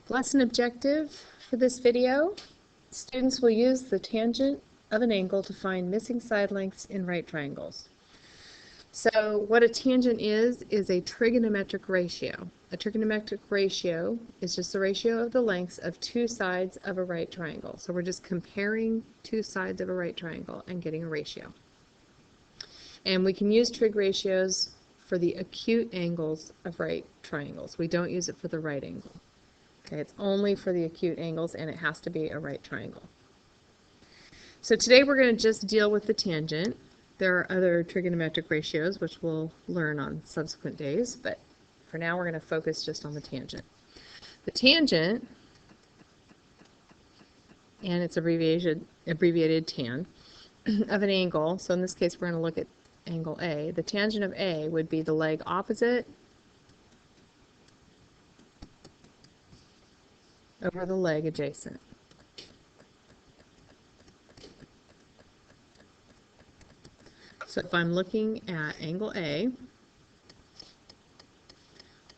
Lesson objective for this video. Students will use the tangent of an angle to find missing side lengths in right triangles. So what a tangent is a trigonometric ratio. A trigonometric ratio is just the ratio of the lengths of two sides of a right triangle. So we're just comparing two sides of a right triangle and getting a ratio. And we can use trig ratios for the acute angles of right triangles. We don't use it for the right angle. Okay, it's only for the acute angles, and it has to be a right triangle. So today we're going to just deal with the tangent. There are other trigonometric ratios, which we'll learn on subsequent days, but for now we're going to focus just on the tangent. The tangent, and it's abbreviated tan, of an angle, so in this case we're going to look at angle A. The tangent of A would be the leg opposite over the leg adjacent. So if I'm looking at angle A,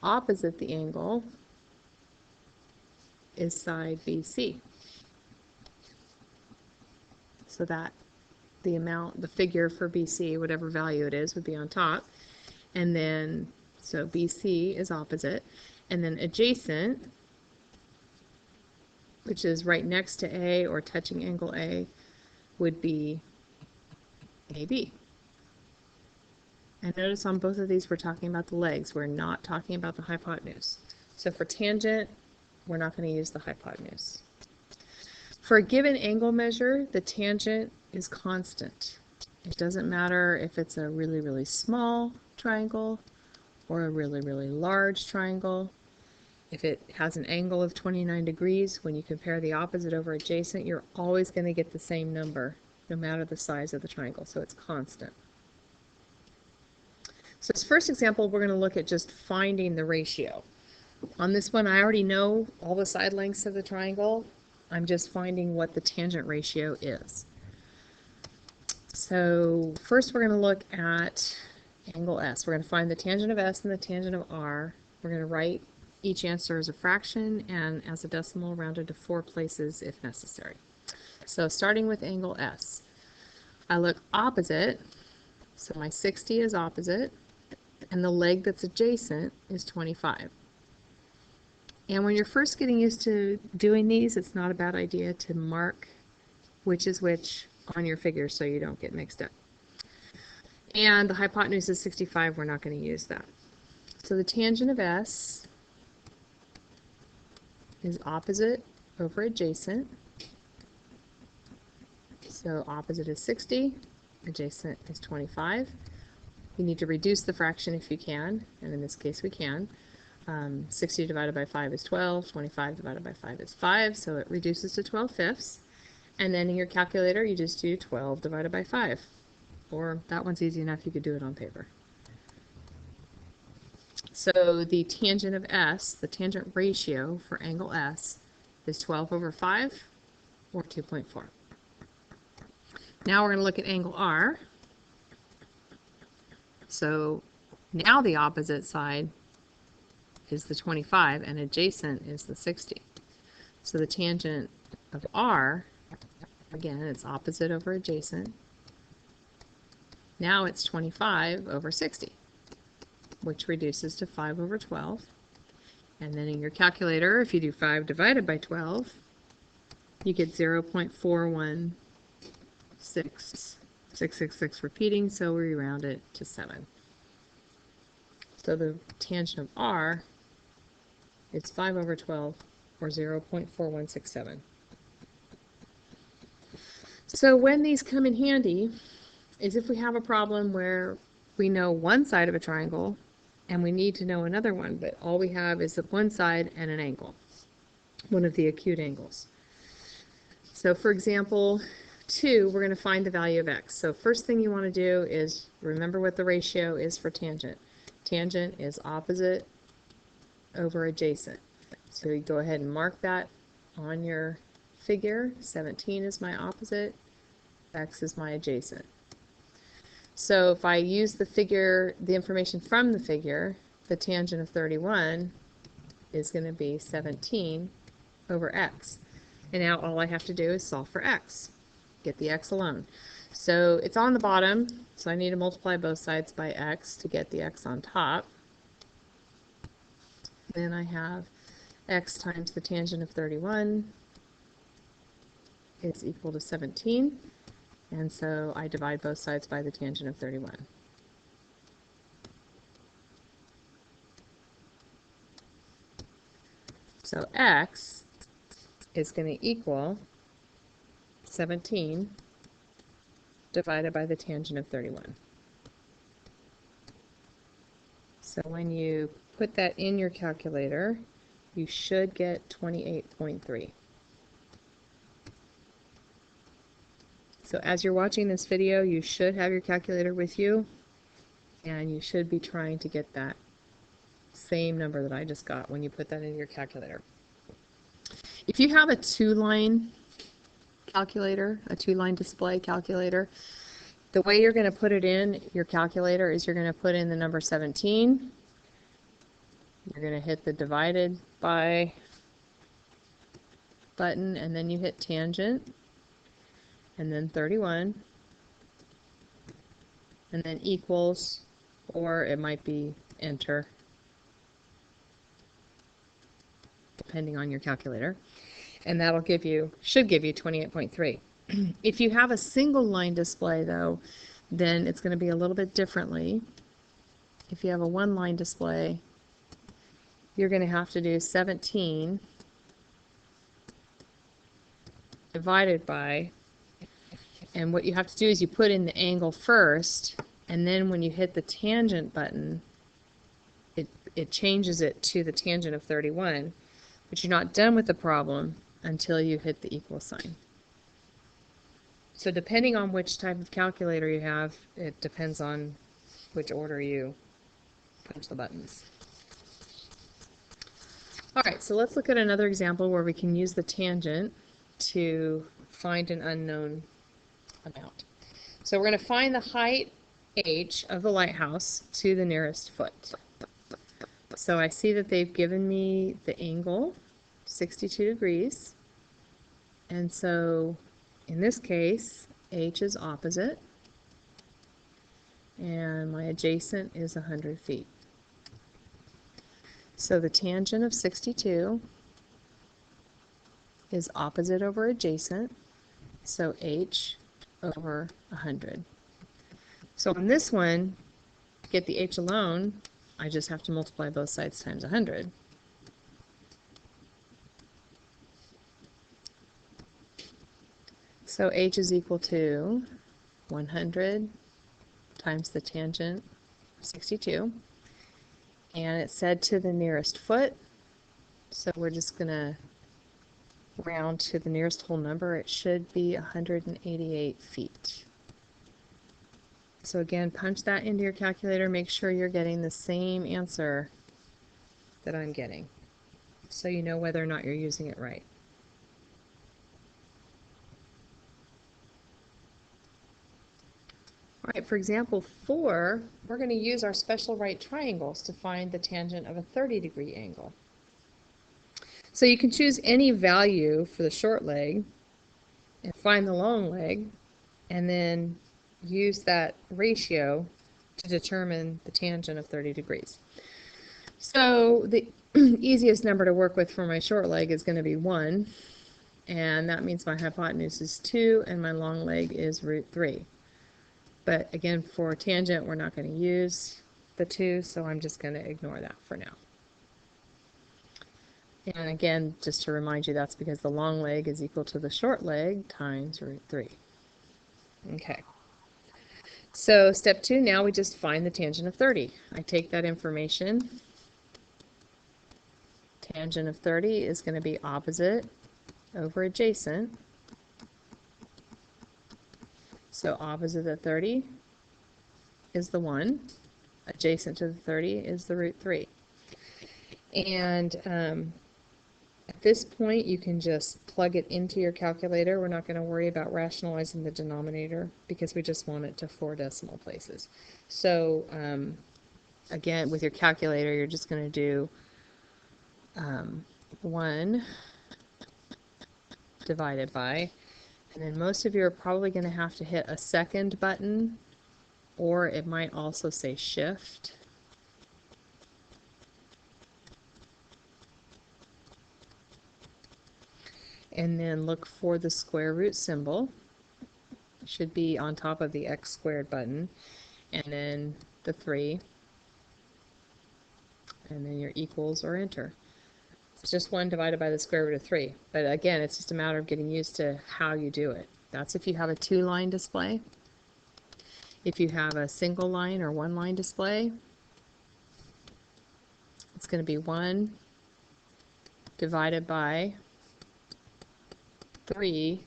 opposite the angle is side BC. So that the figure for BC, whatever value it is, would be on top. And then, so BC is opposite. And then adjacent, which is right next to A or touching angle A, would be AB. And notice on both of these we're talking about the legs. We're not talking about the hypotenuse. So for tangent, we're not going to use the hypotenuse. For a given angle measure, the tangent is constant. It doesn't matter if it's a really, really small triangle or a really, really large triangle. If it has an angle of 29 degrees, when you compare the opposite over adjacent, you're always going to get the same number, no matter the size of the triangle, so it's constant. So this first example, we're going to look at just finding the ratio. On this one, I already know all the side lengths of the triangle. I'm just finding what the tangent ratio is. So first we're going to look at angle S. We're going to find the tangent of S and the tangent of R. We're going to write each answer as a fraction and as a decimal rounded to 4 places if necessary. So starting with angle S, I look opposite, so my 60 is opposite, and the leg that's adjacent is 25. And when you're first getting used to doing these, it's not a bad idea to mark which is which on your figure so you don't get mixed up. And the hypotenuse is 65, we're not going to use that. So the tangent of S is opposite over adjacent. So opposite is 60, adjacent is 25. You need to reduce the fraction if you can, and in this case we can. 60 divided by 5 is 12, 25 divided by 5 is 5, so it reduces to 12/5. And then in your calculator you just do 12 divided by 5. Or that one's easy enough, you could do it on paper. So the tangent of S, the tangent ratio for angle S, is 12 over 5, or 2.4. Now we're going to look at angle R. So now the opposite side is the 25 and adjacent is the 60. So the tangent of R, again, it's opposite over adjacent. Now it's 25 over 60, which reduces to 5 over 12. And then in your calculator, if you do 5 divided by 12, you get 0.416666 repeating, so we round it to 7. So the tangent of R is 5 over 12, or 0.4167. So when these come in handy is if we have a problem where we know one side of a triangle and we need to know another one, but all we have is one side and an angle, one of the acute angles. So for example, 2, we're going to find the value of x. So first thing you want to do is remember what the ratio is for tangent. Tangent is opposite over adjacent. So you go ahead and mark that on your figure. 17 is my opposite, x is my adjacent. So if I use the figure, the information from the figure, the tangent of 31 is going to be 17 over x. And now all I have to do is solve for x. Get the x alone. So it's on the bottom, so I need to multiply both sides by x to get the x on top. Then I have x times the tangent of 31 is equal to 17. And so I divide both sides by the tangent of 31. So x is going to equal 17 divided by the tangent of 31. So when you put that in your calculator, you should get 28.3. So as you're watching this video, you should have your calculator with you, and you should be trying to get that same number that I just got when you put that in your calculator. If you have a two-line calculator, a two-line display calculator, the way you're going to put it in your calculator is you're going to put in the number 17. You're going to hit the divided by button, and then you hit tangent, and then 31, and then equals, or it might be enter, depending on your calculator. And that'll give you, should give you 28.3. If you have a single line display though, then it's going to be a little bit differently. If you have a one line display, you're going to have to do 17 divided by, and what you have to do is you put in the angle first, and then when you hit the tangent button, it changes it to the tangent of 31, but you're not done with the problem until you hit the equal sign. So depending on which type of calculator you have, it depends on which order you punch the buttons. Alright, so let's look at another example where we can use the tangent to find an unknown amount. So we're going to find the height h of the lighthouse to the nearest foot. So I see that they've given me the angle, 62 degrees, and so in this case h is opposite and my adjacent is 100 feet. So the tangent of 62 is opposite over adjacent, so h over 100. So on this one, to get the h alone, I just have to multiply both sides times 100. So h is equal to 100 times the tangent of 62. And it's said to the nearest foot, so we're just going to round to the nearest whole number. It should be 188 feet. So again, punch that into your calculator. Make sure you're getting the same answer that I'm getting, so you know whether or not you're using it right. All right, for example 4, we're going to use our special right triangles to find the tangent of a 30-degree angle. So you can choose any value for the short leg and find the long leg, and then use that ratio to determine the tangent of 30 degrees. So the easiest number to work with for my short leg is going to be 1, and that means my hypotenuse is 2 and my long leg is √3. But again, for tangent, we're not going to use the 2, so I'm just going to ignore that for now. And again, just to remind you, that's because the long leg is equal to the short leg times √3. Okay. So step 2, now we just find the tangent of 30. I take that information. Tangent of 30 is going to be opposite over adjacent. So opposite of 30 is the 1. Adjacent to the 30 is the √3. And at this point, you can just plug it into your calculator. We're not going to worry about rationalizing the denominator because we just want it to 4 decimal places. So again, with your calculator, you're just going to do 1 divided by, and then most of you are probably going to have to hit a second button, or it might also say shift. And then look for the square root symbol. It should be on top of the x squared button, and then the 3, and then your equals or enter. It's just 1 divided by the square root of 3. But again, it's just a matter of getting used to how you do it. That's if you have a 2-line display. If you have a single line or 1-line display, it's going to be 1 divided by 3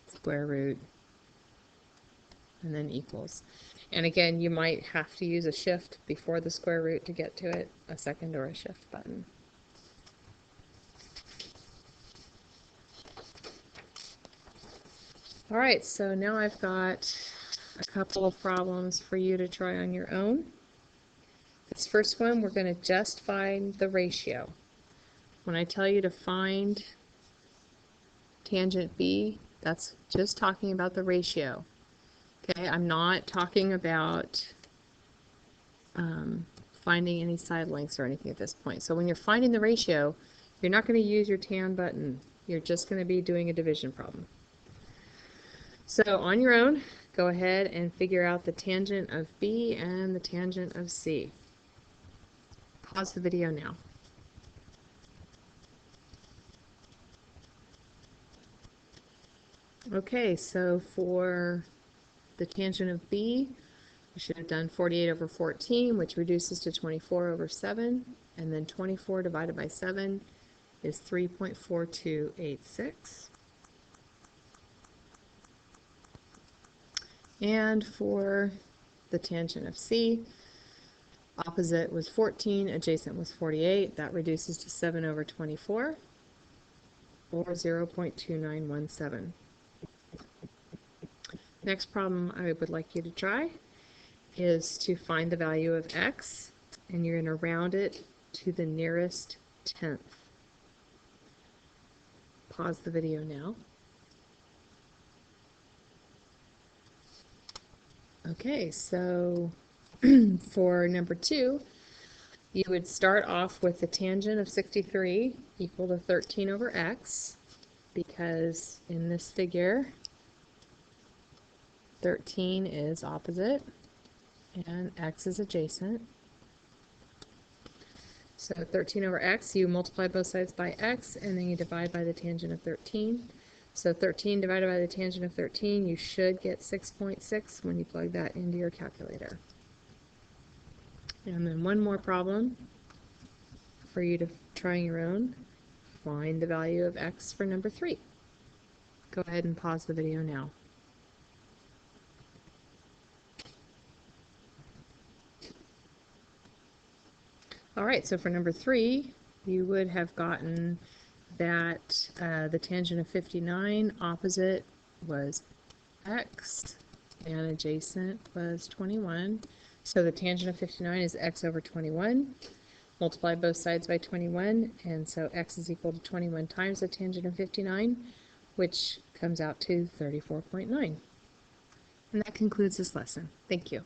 square root, and then equals. And again, you might have to use a shift before the square root to get to it, a second or a shift button. All right, so now I've got a couple of problems for you to try on your own. This first one, we're going to just find the ratio. When I tell you to find tangent B, that's just talking about the ratio. Okay, I'm not talking about finding any side lengths or anything at this point. So when you're finding the ratio, you're not going to use your tan button. You're just going to be doing a division problem. So on your own, go ahead and figure out the tangent of B and the tangent of C. Pause the video now. Okay, so for the tangent of B, we should have done 48 over 14, which reduces to 24 over 7, and then 24 divided by 7 is 3.4286. And for the tangent of C, opposite was 14, adjacent was 48. That reduces to 7 over 24, or 0.2917. Next problem I would like you to try is to find the value of x, and you're going to round it to the nearest tenth. Pause the video now. Okay, so for number 2, you would start off with the tangent of 63 equal to 13 over x, because in this figure 13 is opposite and x is adjacent. So 13 over x, you multiply both sides by x, and then you divide by the tangent of 13. So 13 divided by the tangent of 13, you should get 6.6 when you plug that into your calculator. And then one more problem for you to try on your own. Find the value of x for number 3. Go ahead and pause the video now. All right, so for number 3, you would have gotten that the tangent of 59 opposite was x and adjacent was 21. So the tangent of 59 is x over 21. Multiply both sides by 21, and so x is equal to 21 times the tangent of 59, which comes out to 34.9. And that concludes this lesson. Thank you.